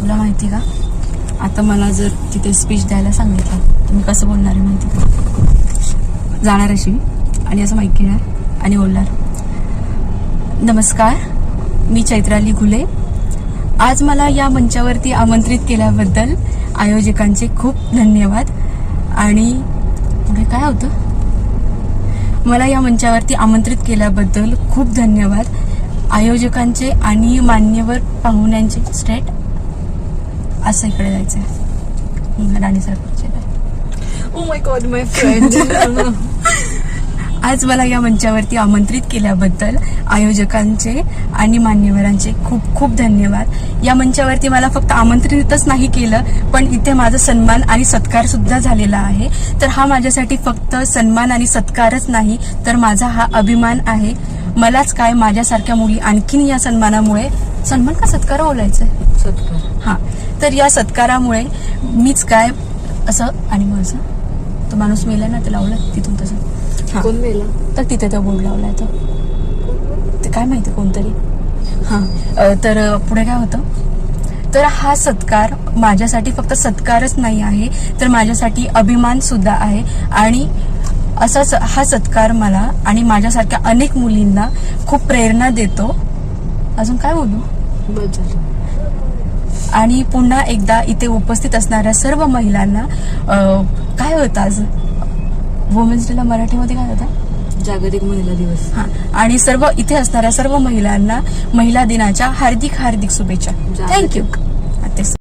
तुला माहिती का, आता मला जर तिथे स्पीच द्यायला सांगितलं तर मी कसं बोलणार आहे माहिती का? जाणार अशी आणि असं माईक घेणार आणि बोलणार, नमस्कार, मी चैत्राली घुले. आज मला या मंचावरती आमंत्रित केल्याबद्दल आयोजकांचे खूप धन्यवाद. आणि पुढे काय होतं, मला या मंचावरती आमंत्रित केल्याबद्दल खूप धन्यवाद आयोजकांचे आणि मान्यवर पाहुण्यांचे. स्टेट असं इकडे जायचंय राणी सरकारचे. Oh my God my friend. आज मला या मंचावरती आमंत्रित केल्याबद्दल आयोजकांचे आणि मान्यवरांचे खूप खूप धन्यवाद. या मंचावरती मला फक्त आमंत्रितच नाही केलं, पण इथे माझा सन्मान आणि सत्कार सुद्धा झालेला आहे. तर हा माझ्यासाठी फक्त सन्मान आणि सत्कारच नाही, तर माझा हा अभिमान आहे. मलाच काय, माझ्यासारख्या मुली आणखीन या सन्मानामुळे, सन्मान का सत्कार बोलायचंय, सत्कार, हा, तर या सत्कारामुळे मीच काय असं. आणि माझं तो माणूस मेला ना, ते लावलं तिथून तसं. कोण मेला? तर तिथे तो बोर्ड लावलाय, ते काय माहिती कोणतरी. हा, तर पुढे काय होतं, तर हा सत्कार माझ्यासाठी फक्त सत्कारच नाही आहे, तर माझ्यासाठी अभिमान सुद्धा आहे. आणि असाच हा सत्कार मला आणि माझ्यासारख्या अनेक मुलींना खूप प्रेरणा देतो. अजून काय बोलू. बस झालं. आणि पुन्हा एकदा इथे उपस्थित असणाऱ्या सर्व महिलांना काय होतं, आज वुमेन्स डेला मराठीमध्ये काय होतं, जागतिक महिला दिवस. हा, आणि सर्व इथे असणाऱ्या सर्व महिलांना महिला दिनाच्या हार्दिक हार्दिक शुभेच्छा. थँक्यू.